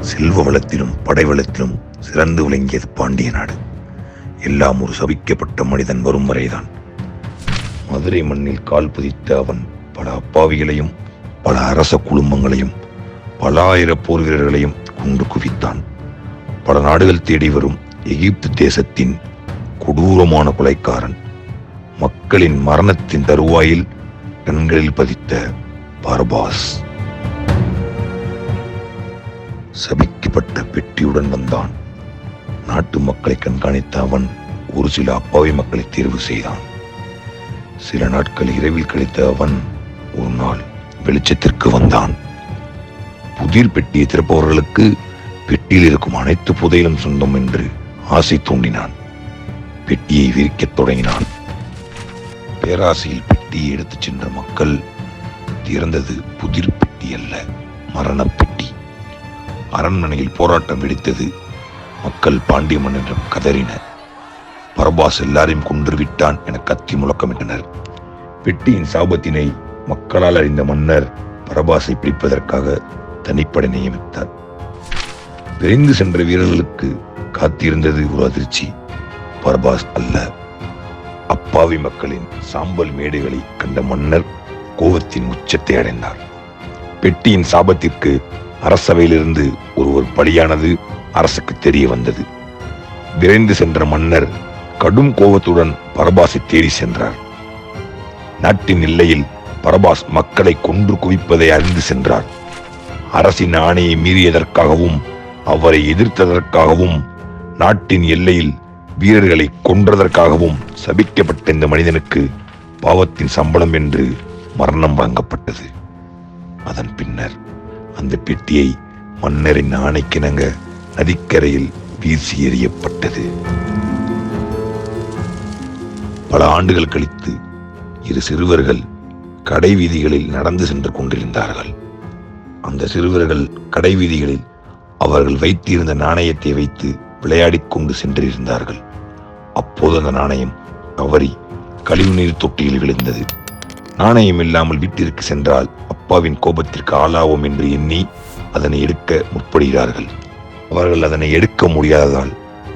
செல்வ வளத்திலும் படை வளத்திலும் சிறந்து விளங்கியது பாண்டிய நாடு. எல்லாம் ஒரு சபிக்கப்பட்ட மனிதன் வரும் வரைதான். மதுரை மண்ணில் கால் பதித்த அவன் பல அப்பாவிகளையும் பல அரச குழுமங்களையும் பல ஆயிர போர் வீரர்களையும் கொண்டு குவித்தான். பல நாடுகள் தேடி வரும் எகிப்து தேசத்தின் கொடூரமான கொலைக்காரன், மக்களின் மரணத்தின் தருவாயில் கண்களில் பதித்த பர்பாஸ். சபிக்கப்பட்ட பெட்டியுடன் வந்தான். நாட்டு மக்களை கண்காணித்த அவன் ஒரு சில அப்பாவி மக்களை தேர்வு செய்தான். சில நாட்கள் இரவில் கழித்த அவன் ஒரு நாள் வெளிச்சத்திற்கு வந்தான். புதிர் பெட்டியை திறப்பவர்களுக்கு பெட்டியில் இருக்கும் அனைத்து புதையிலும் சொந்தம் என்று ஆசை தூண்டினான். பெட்டியை விரிக்கத் தொடங்கினான். பேராசையில் பெட்டியை எடுத்துச் சென்ற மக்கள் திறந்தது புதிர் பெட்டி அல்ல, மரண பெட்டி. அரண்மனையில் போராட்டம் வெடித்தது. மக்கள் பாண்டிய மன்னனிடம் கதறினர். பர்பாஸ் எல்லாரையும் கொன்று விட்டான் என கத்தி முழக்கமிட்டனர். பெட்டியின் சாபத்தினை மக்களால் அறிந்த மன்னர் பர்பாஸை பிடிப்பதற்காக தனிப்படை நியமித்தார். விரைந்து சென்ற வீரர்களுக்கு காத்திருந்தது ஒரு அதிர்ச்சி. பர்பாஸ் அல்ல, அப்பாவி மக்களின் சாம்பல் மேடைகளை கண்ட மன்னர் கோபத்தின் உச்சத்தை அடைந்தார். பெட்டியின் சாபத்திற்கு அரசவையிலிருந்து ஒருவர் பலியானது அரசுக்கு தெரிய வந்தது. விரைந்து சென்ற மன்னர் கடும் கோபத்துடன் பர்பாஸை தேடி சென்றார். நாட்டின் எல்லையில் பர்பாஸ் மக்களை கொன்று குவிப்பதை அறிந்து சென்றார். அரசின் ஆணையை மீறியதற்காகவும் அவரை எதிர்த்ததற்காகவும் நாட்டின் எல்லையில் வீரர்களை கொன்றதற்காகவும் சபிக்கப்பட்ட இந்த மனிதனுக்கு பாவத்தின் சம்பளம் என்று மரணம் வழங்கப்பட்டது. அதன் பின்னர் அந்த பெட்டியை மன்னரின் ஆணைக்கிணங்க நதிக்கரையில் வீசி எறியப்பட்டது. பல ஆண்டுகள் கழித்து இரு சிறுவர்கள் கடை வீதிகளில் நடந்து சென்று கொண்டிருந்தார்கள். அந்த சிறுவர்கள் கடை வீதிகளில் அவர்கள் வைத்திருந்த நாணயத்தை வைத்து விளையாடிக் கொண்டு சென்றிருந்தார்கள். அப்போது அந்த நாணயம் தவறி கழிவுநீர் தொட்டியில் விழுந்தது. நாணயம் இல்லாமல் வீட்டிற்கு சென்றால் அப்பாவின் கோபத்திற்கு ஆளாவோம் என்று எண்ணி அதனை எடுக்க முற்படுகிறார்கள். அவர்கள் அதனை எடுக்க முடியாததால்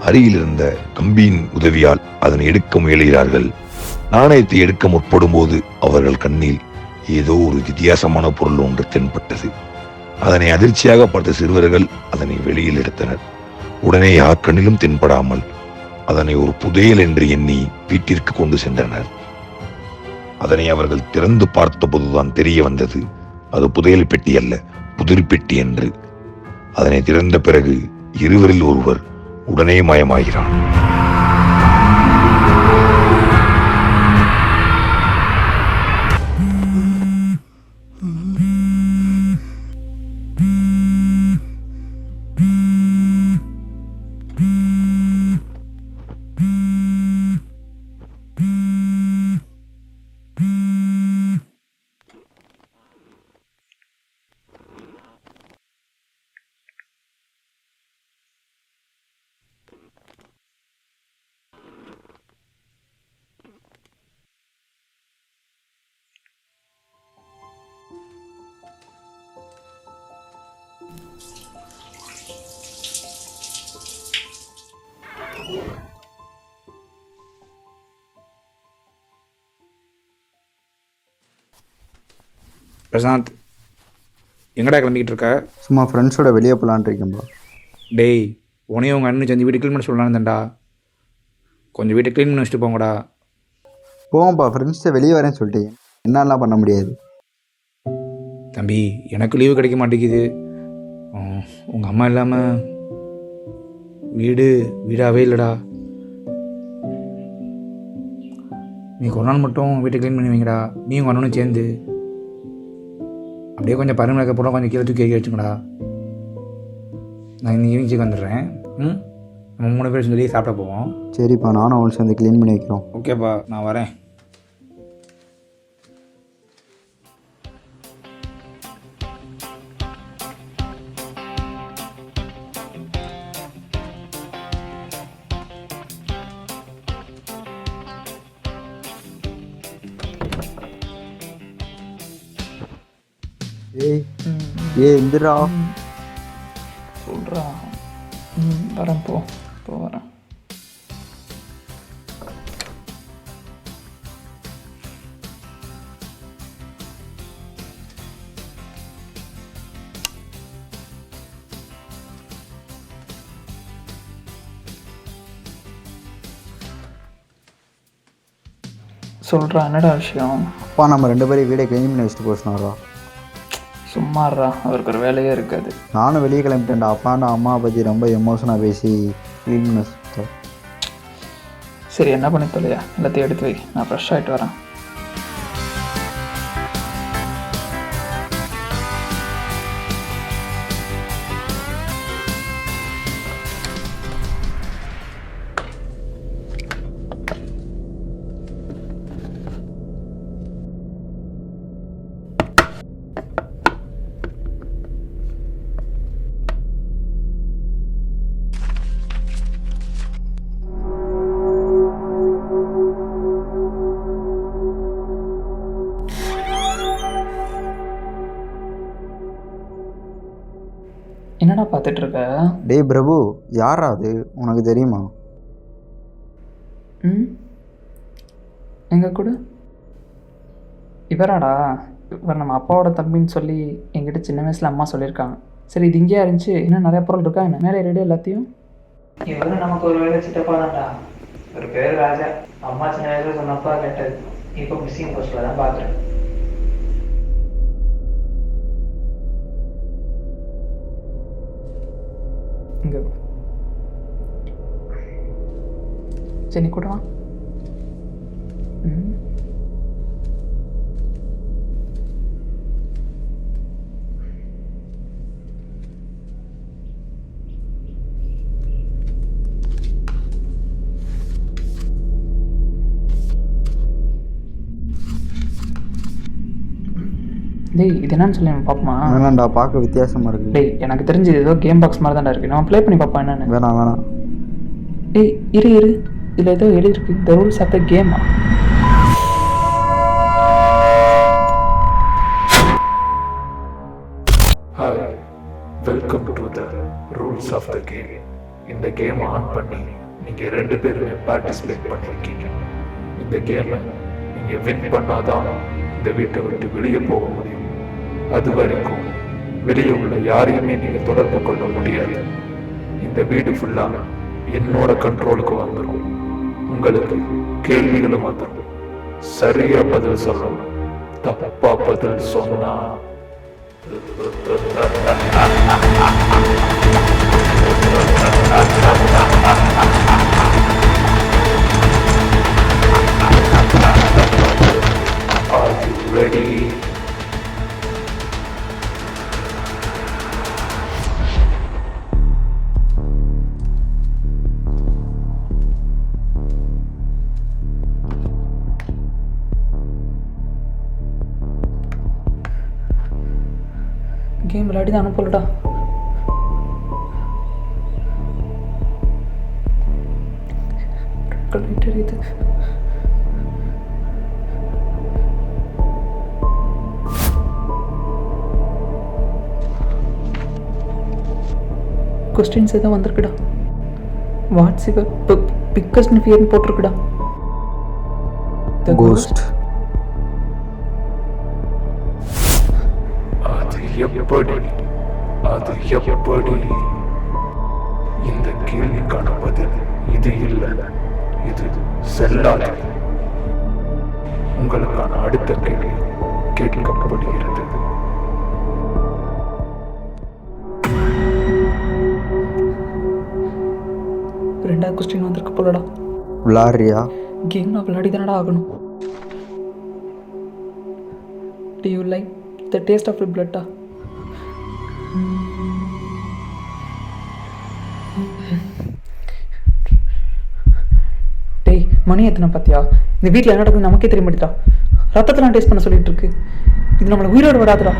அருகில் இருந்த கம்பியின் உதவியால் அதனை எடுக்க முயல்கிறார்கள். நாணயத்தை எடுக்க முற்படும் போது அவர்கள் கண்ணில் ஏதோ ஒரு வித்தியாசமான பொருள் ஒன்று தென்பட்டது. அதனை அதிர்ச்சியாக பார்த்த சிறுவர்கள் அதனை வெளியில் எடுத்தனர். உடனே யார் கண்ணிலும் தென்படாமல் அதனை ஒரு புதையல் என்று எண்ணி வீட்டிற்கு கொண்டு சென்றனர். அதனை அவர்கள் திறந்து பார்த்தபோதுதான் தெரிய வந்தது, அது புதையல் பெட்டி அல்ல, புதிர் பெட்டி என்று. அதனை திறந்த பிறகு இருவரில் ஒருவர் உடனே மாயமாகிறான். பிரசாந்த், எங்கடா கிளம்பிக்கிட்டு இருக்க? சும்மா ஃப்ரெண்ட்ஸோட வெளியே போகலான் இருக்கேன்பா. டேய், உனையும் உங்கள் அண்ணன் செஞ்சு வீட்டு க்ளீன் பண்ண சொல்லலான்னு கொஞ்சம் வீட்டை க்ளீன் பண்ணி வச்சுட்டு போங்கடா. போவோம்ப்பா, ஃப்ரெண்ட்ஸ்கிட்ட வெளியே வரேன்னு சொல்லிட்டு என்னெல்லாம் பண்ண முடியாது. தம்பி, எனக்கு லீவு கிடைக்க மாட்டேங்குது. உங்கள் அம்மா இல்லாமல் வீடாகவே இல்லைடா. நீ ஒரு நாள் மட்டும் வீட்டை க்ளீன் பண்ணி வைங்கடா. நீ உங்கள் அண்ணனும் சேர்ந்து அப்படியே கொஞ்சம் பருமலக்க போட கொஞ்சம் கீழே தூக்கி வச்சுக்கடா. நான் இன்னைக்கு ஈவினிங் வந்துடுறேன். நம்ம 3 பேர் சொல்லி சாப்பிட போவோம். சரிப்பா, நானும் அவன் சேர்ந்து க்ளீன் பண்ணி வைக்கிறோம். ஓகேப்பா, நான் வரேன். ஏய், இந்திரா சொல்கிறா. வரேன், போ வரேன். சொல்கிறா, என்னடா விஷயம்? அப்பா நம்ம 2 பேரும் வீடை க்ளீன் பண்ணி வச்சுட்டு போக சொன்னாரா. சும்மாறா, அவருக்கு ஒரு வேலையே இருக்காது. நானும் வெளியே கிளம்பிட்டேன்டா. அப்பாண்டா அம்மாவை பற்றி ரொம்ப எமோஷனாக பேசி க்ளீன் பண்ண வச்சுட்டேன். சரி, என்ன பண்ணி தொலையா, எல்லாத்தையும் எடுத்து வை, நான் ஃப்ரெஷ் ஆகிட்டு வரேன். என்னடா பார்த்துட்டு இருக்க? டேய் பிரபு, யாரா அது, உனக்கு தெரியுமா? எங்க கூட இவராடா? இவர் நம்ம அப்பாவோட தம்பின்னு சொல்லி என்கிட்ட சின்ன வயசில் அம்மா சொல்லியிருக்காங்க. சரி, இது இங்கேயா இருந்துச்சு? இன்னும் நிறைய பொருள் இருக்கா என்ன? மேலே ரெடி எல்லாத்தையும். இவரு நமக்கு ஒரு வேலை சித்தப்பா தான்டா. ஒரு பேர் ராஜா. அம்மா சின்ன வயசுல சொன்னப்பா கேட்டது. இப்போ மிஸ்ஸிங் போஸ்ட்ல தான் பார்க்குறேன். இங்கே சரி, நீ கூட வா. டேய், இது என்னன்னு சொல்லி பார்ப்போமா? வேணாண்டா, பார்க்க வித்தியாசமாக இருக்குது. டேய், எனக்கு தெரிஞ்சு ஏதோ கேம் பாக்ஸ் மாதிரி தான்டா இருக்குது. நம்ம ப்ளே பண்ணி பார்ப்போம் என்னன்னு. வேணாம். டேய், இரு இதில் ஏதோ எழுதிருக்கு. த ரூல்ஸ் ஆஃப் த கேமா? Hi, welcome to the rules of the game. இந்த கேம் ஆன் பண்ணி நீங்கள் 2 பேருமே பார்ட்டிசிபேட் பண்ணியிருக்கீங்க. இந்த கேமை நீங்கள் வின் பண்ணாதான் இந்த வீட்டை விட்டு வெளியே போக முடியும். அது வரைக்கும் வெளியே உள்ள யாரையுமே நீங்கள் தொடர்பு கொள்ள முடியாது. இந்த வீடு ஃபுல்லாக என்னோட கண்ட்ரோலுக்கு வந்துடும். உங்களுக்கு கேள்விகளும் வந்துடும். சரியா பதில் சொல்லணும். தப்பா பதில் சொன்னா Are you ready? கேம் விளையாடி தான் அனுப்பலடா. தெரியுது. கொஸ்டின்ஸ் எதாவது வந்திருக்குடா. வாட்ஸ் யுவர் பிக்கஸ்ட் ஃபியர்னு போட்டிருக்குடா. கோஸ்ட். அது எப்படி? இந்த கேள்விக்கான பதில் இது இல்லை. இது செல்லாது. உங்களுக்கான அடுத்த கேள்வி கேட்கப்படுகிறது. ரெண்டாவது கொஸ்டின் வந்திருக்கு போலடா. விளாட்றியா? கேம் நான் விளையாடி தானடா ஆகணும். Do you like the taste of blood? டேய், மணி எத்தனை பார்த்தியா? இந்த வீட்டில் என்ன நடக்குது நமக்கே தெரிய மாட்டேதா? ரத்தத்தெல்லாம் டேஸ்ட் பண்ண சொல்லிட்டு இருக்கு. இது நம்மளை உயிரோடு வராதுடா.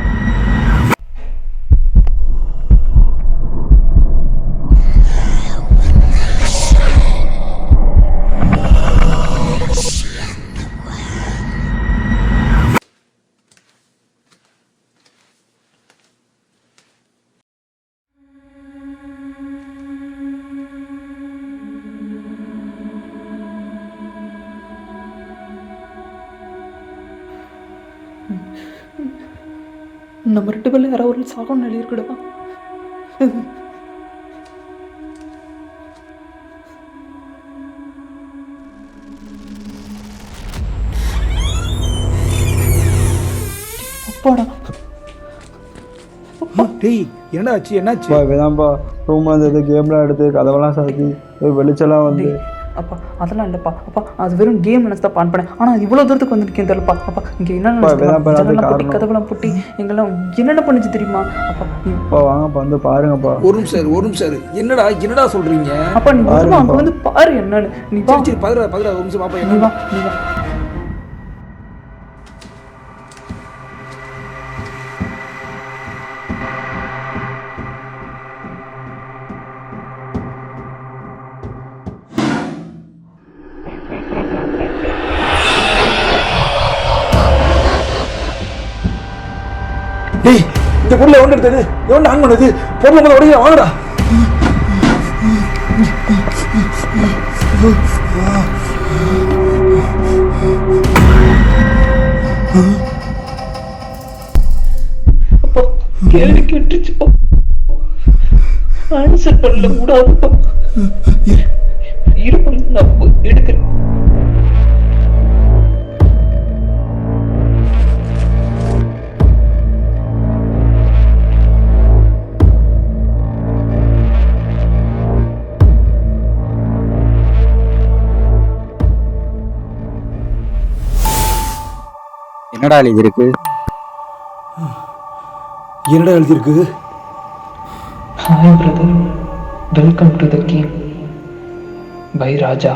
நம்ம 2 பேர்ல யாராவது ஒரு சாகணும் எழுதியிருக்கடா. அப்பாடா. டேய் என்னடா ஆச்சு என்னாச்சு? இதான்ப்பா ரூமில் இருந்தது கேம்லாம் எடுத்து கதவெல்லாம் சாத்தி வெளிச்செல்லாம் வந்து. அப்பா அதெல்லாம் இல்லைப்பா. அப்பா அது வெறும் கேம் நினச்சி தான் ஆன் பண்ணேன். ஆனால் இவ்வளோ தூரத்துக்கு வந்துருக்கேன் தெரியலப்பா. அப்பா இங்கே என்னென்ன பூட்டி கதவெல்லாம் பூட்டி எங்கெல்லாம் என்னென்ன பண்ணிச்சு தெரியுமா? அப்பா வாங்கப்பா வந்து பாருங்கப்பா. ஒரு நிமிஷம் என்னடா சொல்றீங்க? அப்பா நீ அங்கே வந்து பாரு என்னன்னு. நீ வா. சரி பதிரா ஒரு நிமிஷம் பாப்பா. நீ வா. டேய் இந்த பொருளை எவன் எடுத்தது? எவன் ஆன் பண்ணது? பொருளை முதல்ல உடைய வாங்கடா. அப்பா கேள்வி கேட்டுச்சுப்பா. ஆன்சர் பண்ணல கூடாதுப்பா. இருப்பேன் நான் எடுக்கிறேன். என்னடா இது இருக்கு? என்னடா எழுதிருக்கு? Hi brother, welcome to the game by Raja.